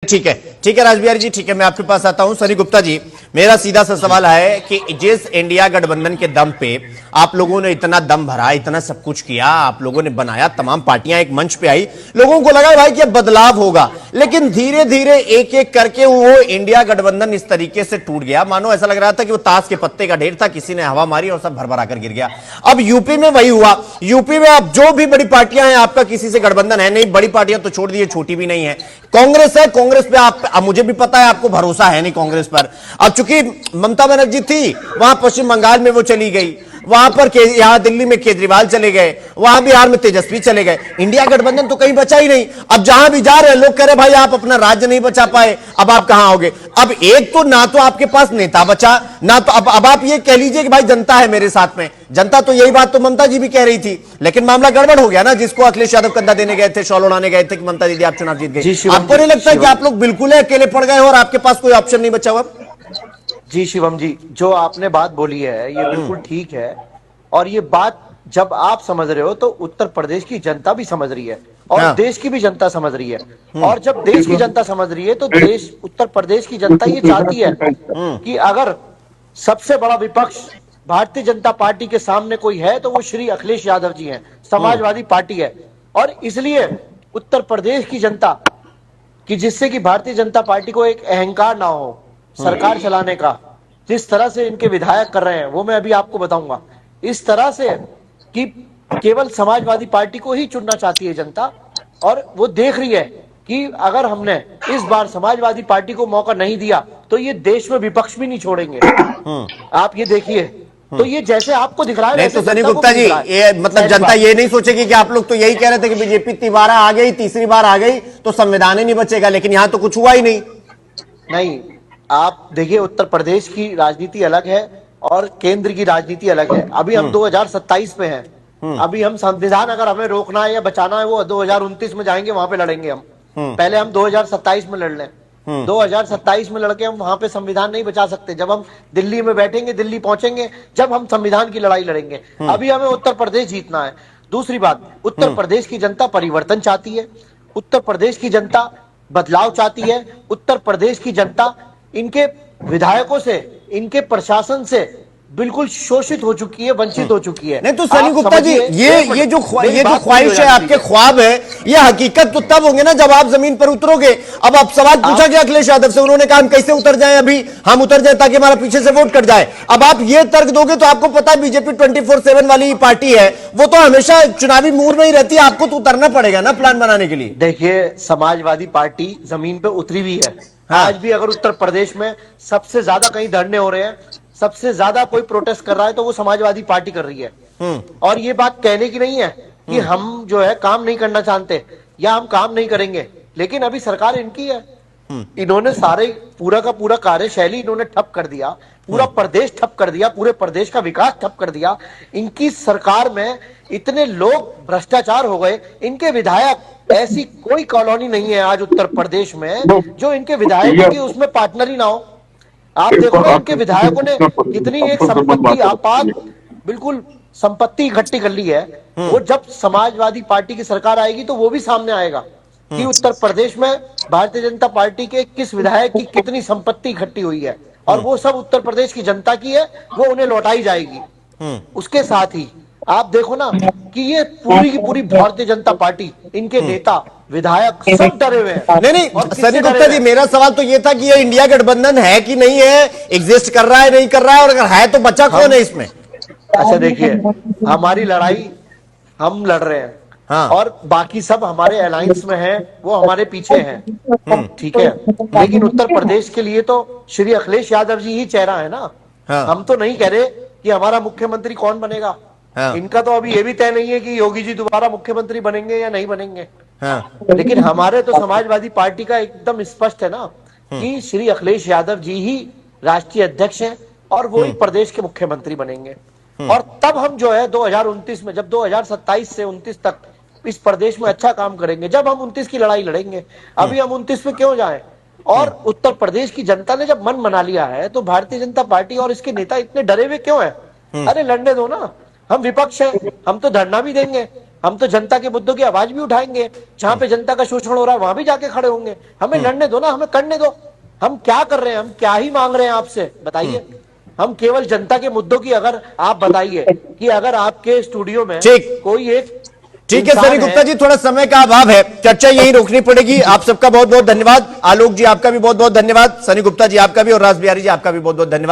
ठीक है राज बिहारी जी, ठीक है, मैं आपके पास आता हूं। सनी गुप्ता जी, मेरा सीधा सा सवाल है कि जिस इंडिया गठबंधन के दम पे आप लोगों ने इतना दम भरा, इतना सब कुछ किया, आप लोगों ने बनाया, तमाम पार्टियां एक मंच पे आई, लोगों को लगा भाई कि अब बदलाव होगा, लेकिन धीरे धीरे एक एक करके वो इंडिया गठबंधन इस तरीके से टूट गया, मानो ऐसा लग रहा था कि वो ताश के पत्ते का ढेर था, किसी ने हवा मारी और सब भरभरा कर गिर गया। अब यूपी में वही हुआ। यूपी में अब जो भी बड़ी पार्टियां हैं, आपका किसी से गठबंधन है नहीं, बड़ी पार्टियां तो छोड़ दिए, छोटी भी नहीं है, कांग्रेस है। कांग्रेस पे आप, अब मुझे भी पता है आपको भरोसा है नहीं कांग्रेस पर। अब चूंकि ममता बनर्जी थी, वहां पश्चिम बंगाल में वो चली गई, वहां पर यहां दिल्ली में केजरीवाल चले गए, वहां बिहार में तेजस्वी चले गए, इंडिया गठबंधन तो कहीं बचा ही नहीं। अब जहां भी जा रहे हैं लोग कह रहे भाई आप अपना राज्य नहीं बचा पाए, अब आप कहां आओगे? अब एक तो ना तो आपके पास नेता बचा, ना तो अब आप ये कह लीजिए कि भाई जनता है मेरे साथ में। जनता तो यही बात तो ममता जी भी कह रही थी, लेकिन मामला गड़बड़ हो गया ना, जिसको अखिलेश यादव कंधा देने गए थे, शॉल उड़ाने गए थे कि ममता दीदी आप चुनाव जीत गए। आपको नहीं लगता कि आप लोग बिल्कुल अकेले पड़ गए और आपके पास कोई ऑप्शन नहीं बचा हुआ? जी शिवम जी, जो आपने बात बोली है ये बिल्कुल ठीक है, और ये बात जब आप समझ रहे हो तो उत्तर प्रदेश की जनता भी समझ रही है और देश की भी जनता समझ रही है। और जब देश की जनता समझ रही है तो देश, उत्तर प्रदेश की जनता ये चाहती है कि अगर सबसे बड़ा विपक्ष भारतीय जनता पार्टी के सामने कोई है तो वो श्री अखिलेश यादव जी हैं, समाजवादी पार्टी है। और इसलिए उत्तर प्रदेश की जनता कि जिससे कि भारतीय जनता पार्टी को एक अहंकार ना हो सरकार चलाने का, जिस तरह से इनके विधायक कर रहे हैं वो मैं अभी आपको बताऊंगा, इस तरह से कि केवल समाजवादी पार्टी को ही चुनना चाहती है जनता। और वो देख रही है कि अगर हमने इस बार समाजवादी पार्टी को मौका नहीं दिया तो ये देश में विपक्ष भी नहीं छोड़ेंगे। आप ये देखिए, तो ये जैसे आपको दिख रहा है नहीं तो सनी गुप्ता जी, ये मतलब जनता ये नहीं सोचेगी कि आप लोग तो यही कह रहे थे कि बीजेपी दोबारा आ गई, तीसरी बार आ गई तो संविधान ही नहीं बचेगा, लेकिन यहां तो कुछ हुआ ही नहीं। आप देखिए, उत्तर प्रदेश की राजनीति अलग है और केंद्र की राजनीति अलग है। अभी हम 2027 में हैं। अभी हम संविधान अगर हमें रोकना है या बचाना है वो 2029 में जाएंगे, वहां पे लड़ेंगे हम। पहले हम 2027 में लड़ लें। 2027 में लड़के हम वहां पे संविधान नहीं बचा सकते। जब हम दिल्ली में बैठेंगे, दिल्ली पहुंचेंगे, जब हम संविधान की लड़ाई लड़ेंगे। अभी हमें उत्तर प्रदेश जीतना है। दूसरी बात, उत्तर प्रदेश की जनता परिवर्तन चाहती है, उत्तर प्रदेश की जनता बदलाव चाहती है, उत्तर प्रदेश की जनता इनके विधायकों से, इनके प्रशासन से बिल्कुल शोषित हो चुकी है, वंचित हो चुकी है। नहीं तो सनी गुप्ता जी, ये जो ख्वाहिश है, आपके ख्वाब है, ये हकीकत तो तब होंगे ना जब आप जमीन पर उतरोगे। अब आप सवाल पूछा गया अखिलेश यादव से, उन्होंने कहा हम कैसे उतर जाएं, अभी हम उतर जाएं ताकि हमारा पीछे से वोट कट जाए। अब आप ये तर्क दोगे तो आपको पता है बीजेपी 24/7 वाली पार्टी है, वो तो हमेशा चुनावी मूड में ही रहती है, आपको तो उतरना पड़ेगा ना प्लान बनाने के लिए। देखिए, समाजवादी पार्टी जमीन पे उतरी हुई है। आज भी अगर उत्तर प्रदेश में सबसे ज्यादा कहीं धरने हो रहे हैं, सबसे ज्यादा कोई प्रोटेस्ट कर रहा है तो वो समाजवादी पार्टी कर रही है। और ये बात कहने की नहीं है कि हम जो है काम नहीं करना चाहते या हम काम नहीं करेंगे, लेकिन अभी सरकार इनकी है। इन्होंने सारे पूरा का पूरा कार्यशैली इन्होंने ठप कर दिया, पूरा प्रदेश ठप कर दिया, पूरे प्रदेश का विकास ठप कर दिया। इनकी सरकार में इतने लोग भ्रष्टाचार हो गए, इनके विधायक, ऐसी कोई कॉलोनी नहीं है आज उत्तर प्रदेश में जो इनके विधायकों की उसमें पार्टनर ही ना हो। आप देखो ना, इनके विधायकों ने कितनी एक संपत्ति, आपात बिल्कुल संपत्ति इकट्ठी कर ली है। वो जब समाजवादी पार्टी की सरकार आएगी तो वो भी सामने आएगा कि उत्तर प्रदेश में भारतीय जनता पार्टी के किस विधायक की कितनी संपत्ति इकट्ठी हुई है, और वो सब उत्तर प्रदेश की जनता की है, वो उन्हें लौटाई जाएगी। उसके साथ ही आप देखो ना कि ये पूरी की पूरी भारतीय जनता पार्टी, इनके नेता, विधायक सब डरे हुए हैं। नहीं सनी गुप्ता जी, मेरा सवाल तो ये था कि ये इंडिया गठबंधन है कि नहीं है, एग्जिस्ट कर रहा है नहीं कर रहा है, और अगर है तो बचा कौन है इसमें? अच्छा देखिए, हमारी लड़ाई हम लड़ रहे हैं। हाँ। और बाकी सब हमारे अलायंस में हैं, वो हमारे पीछे हैं, ठीक है। लेकिन उत्तर प्रदेश के लिए तो श्री अखिलेश यादव जी ही चेहरा है ना। हाँ। हम तो नहीं कह रहे कि हमारा मुख्यमंत्री कौन बनेगा। हाँ। इनका तो अभी ये भी तय नहीं है कि योगी जी दोबारा मुख्यमंत्री बनेंगे या नहीं बनेंगे। हाँ। लेकिन हमारे तो समाजवादी पार्टी का एकदम स्पष्ट है ना कि श्री अखिलेश यादव जी ही राष्ट्रीय अध्यक्ष हैं और वो ही प्रदेश के मुख्यमंत्री बनेंगे। और तब हम जो है 2029 में, जब 2027 से 29 तक इस प्रदेश में अच्छा काम करेंगे, जब हम 29 की लड़ाई लड़ेंगे। अभी हम 29 में क्यों जाएं? और उत्तर प्रदेश की जनता ने जब मन बना लिया है तो भारतीय जनता पार्टी और इसके नेता इतने डरे हुए क्यों हैं? अरे लड़ने दो ना, हम विपक्ष हैं, हम तो धरना भी देंगे, हम तो जनता के मुद्दों की आवाज भी उठाएंगे, जहां पे जनता का शोषण हो रहा है वहां भी जाके खड़े होंगे। हमें लड़ने दो ना, हमें करने दो। हम क्या कर रहे हैं, हम क्या ही मांग रहे हैं आपसे, बताइए। हम केवल जनता के मुद्दों की, अगर आप बताइए कि अगर आपके स्टूडियो में ठीक। कोई एक ठीक है इंसान सनी गुप्ता जी, थोड़ा समय का अभाव है, चर्चा यहीं रोकनी पड़ेगी। आप सबका बहुत बहुत धन्यवाद। आलोक जी आपका भी बहुत बहुत धन्यवाद, सनी गुप्ता जी आपका भी, और रास बिहारी जी आपका भी बहुत बहुत धन्यवाद।